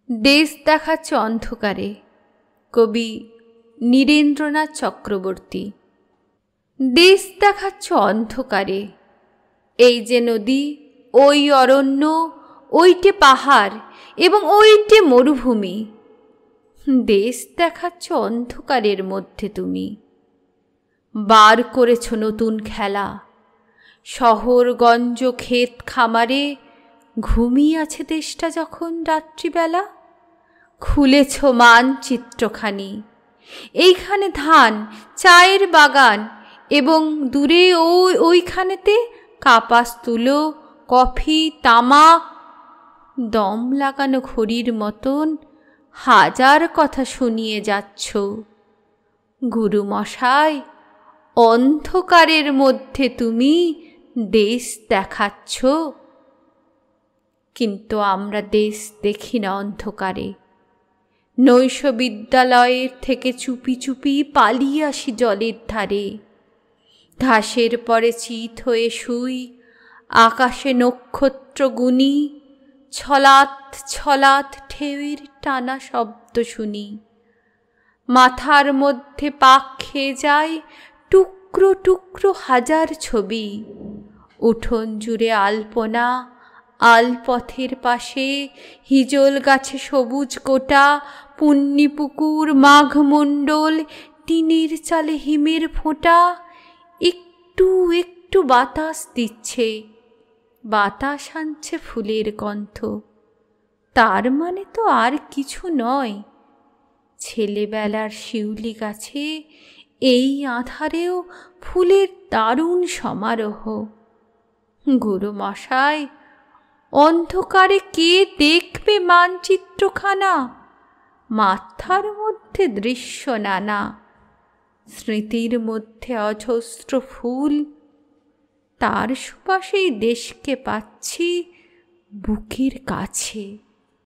দেশ দেখাচ্ছ অন্ধকারে। কবি নীরেন্দ্রনাথ চক্রবর্তী। দেশ দেখাচ্ছ অন্ধকারে, এই যে নদী, ওই অরণ্য, ওইটে পাহাড় এবং ওইটে মরুভূমি। দেশ দেখাচ্ছ অন্ধকারের মধ্যে তুমি। বার করেছ নতুন খেলা, শহরগঞ্জ ক্ষেত খামারে ঘুমিয়ে আছে দেশটা যখন রাত্রিবেলা। খুলেছ মানচিত্রখানি, এইখানে ধান, চায়ের বাগান এবং দূরে ওইখানেতে কাপাস তুলো, কফি, তামাক। দম লাগানো ঘড়ির মতন হাজার কথা শুনিয়ে যাচ্ছ। গুরুমশাই, অন্ধকারের মধ্যে তুমি দেশ দেখাচ্ছ। কিন্তু আমরা দেশ দেখি না অন্ধকারে। নৈশ বিদ্যালয়ের থেকে চুপি চুপি পালিয়ে আসি জলের ধারে। ঘাসের পরে চিত হয়ে শুই, আকাশে নক্ষত্র গুনি। ছলাৎ ছলাৎ ঢেউয়ের টানা শব্দ শুনি। মাথার মধ্যে পাক খেয়ে যায় টুকরো টুকরো হাজার ছবি। উঠোন জুড়ে আলপনা, আলপথের পাশে হিজল গাছে সবুজ গোটা, পুণ্যি পুকুর, মাঘমণ্ডল, টিনের চালে হিমের ফোঁটা। একটু একটু বাতাস দিচ্ছে, বাতাস আনছে ফুলের গন্ধ। তার মানে তো আর কিছু নয়। ছেলেবেলার শিউলি গাছে এই আঁধারেও ফুলের দারুণ সমারোহ। গুরুমশাই, অন্ধকারে কে দেখবে মানচিত্রখানা? মাথার মধ্যে দৃশ্য নানা, স্মৃতির মধ্যে অজস্র ফুল। তার সুবাসেই দেশকে পাচ্ছি বুকের কাছে।